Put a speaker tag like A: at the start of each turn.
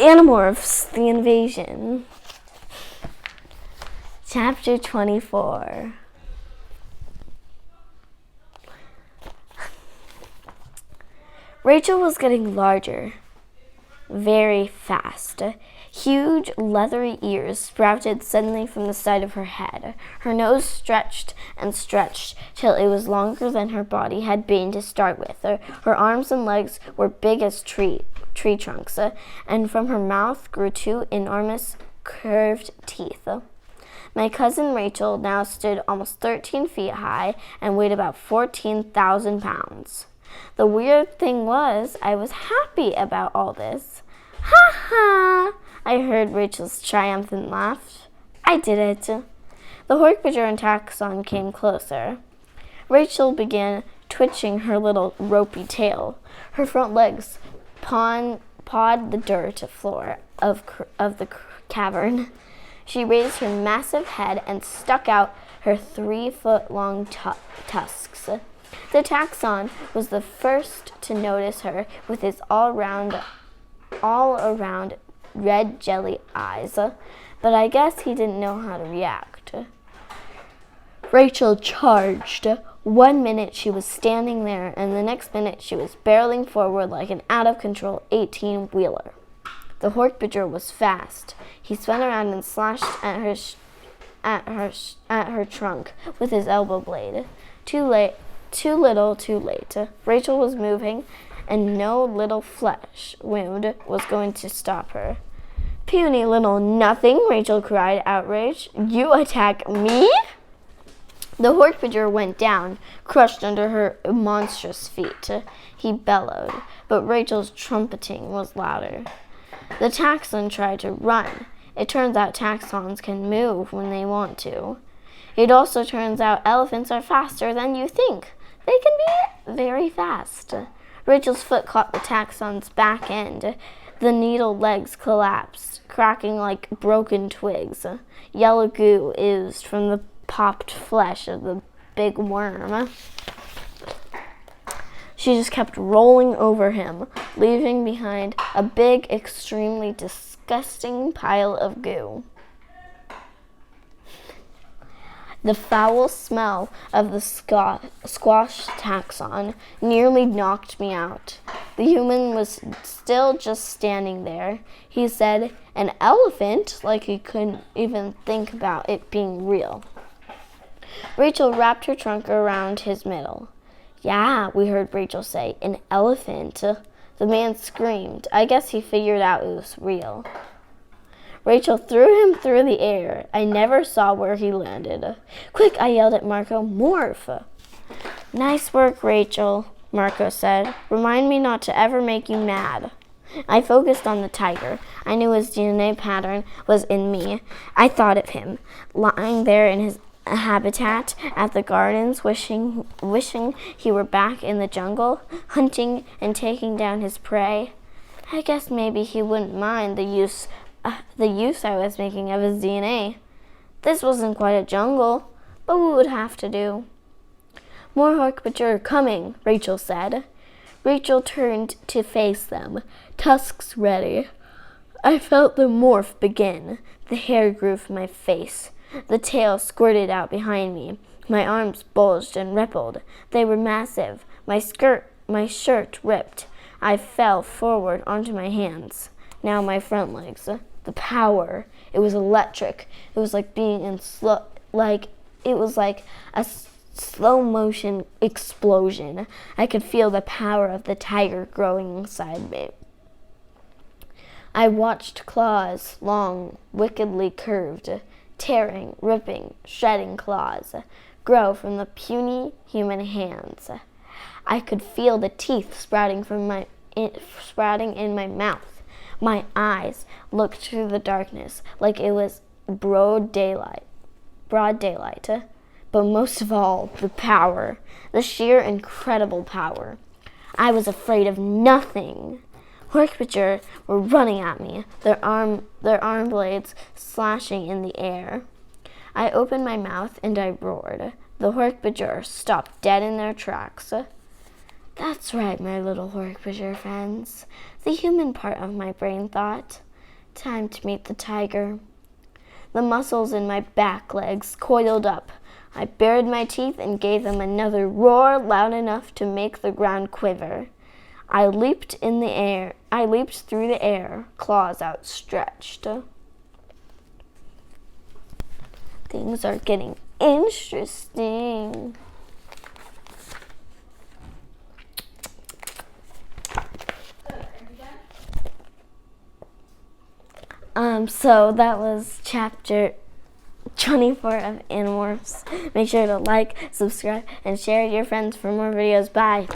A: Animorphs, the invasion. Chapter 24. Rachel was getting larger, very fast. Huge, leathery ears sprouted suddenly from the side of her head. Her nose stretched and stretched till it was longer than her body had been to start with. Her arms and legs were big as tree trunks, and from her mouth grew two enormous curved teeth. My cousin Rachel now stood almost 13 feet high and weighed about 14,000 pounds. The weird thing was, I was happy about all this. Ha ha! I heard Rachel's triumphant laugh. I did it. The Hork-Bajir and Taxon came closer. Rachel began twitching her little ropey tail. Her front legs pawed the dirt floor of the cavern. She raised her massive head and stuck out her 3-foot-long tusks. The Taxon was the first to notice her with his all-around red jelly eyes, but I guess he didn't know how to react. Rachel charged. 1 minute she was standing there, and the next minute she was barreling forward like an out-of-control 18-wheeler. The Hork-Bajir was fast. He spun around and slashed at her trunk with his elbow blade. Too little, too late. Rachel was moving, and no little flesh wound was going to stop her. Puny little nothing, Rachel cried, outraged. You attack me? The Hork-Bajir went down, crushed under her monstrous feet. He bellowed, but Rachel's trumpeting was louder. The Taxon tried to run. It turns out Taxons can move when they want to. It also turns out elephants are faster than you think. They can be very fast. Rachel's foot caught the Taxon's back end. The needle legs collapsed, cracking like broken twigs. Yellow goo oozed from the popped flesh of the big worm. She just kept rolling over him, leaving behind a big, extremely disgusting pile of goo. The foul smell of the squash Taxon nearly knocked me out. The human was still just standing there. He said, "An elephant?" like he couldn't even think about it being real. Rachel wrapped her trunk around his middle. "Yeah," we heard Rachel say, "an elephant." The man screamed. I guess he figured out it was real. Rachel threw him through the air. I never saw where he landed. "Quick," I yelled at Marco, "morph." "Nice work, Rachel," Marco said. "Remind me not to ever make you mad." I focused on the tiger. I knew his DNA pattern was in me. I thought of him, lying there in his habitat at the gardens, wishing he were back in the jungle, hunting and taking down his prey. I guess maybe he wouldn't mind the use I was making of his DNA. This wasn't quite a jungle, but we would have to do. "More Hork-Bajir coming," Rachel said. Rachel turned to face them, tusks ready. I felt the morph begin. The hair grew from my face. The tail squirted out behind me. My arms bulged and rippled. They were massive. My shirt ripped. I fell forward onto my hands. Now my front legs. The power. It was electric. It was like being in it was like a slow motion explosion. I could feel the power of the tiger growing inside me. I watched claws, long, wickedly curved, tearing, ripping, shredding claws, grow from the puny human hands. I could feel the teeth sprouting in my mouth. My eyes looked through the darkness like it was broad daylight. But most of all, the power, the sheer incredible power. I was afraid of nothing. Hork-Bajir were running at me, their arm blades slashing in the air. I opened my mouth and I roared. The Hork-Bajir stopped dead in their tracks. That's right, my little Hork-Bajir friends, the human part of my brain thought. Time to meet the tiger. The muscles in my back legs coiled up. I bared my teeth and gave them another roar loud enough to make the ground quiver. I leaped through the air, claws outstretched. Things are getting interesting. So that was chapter 24 of Animorphs. Make sure to like, subscribe, and share with your friends for more videos. Bye.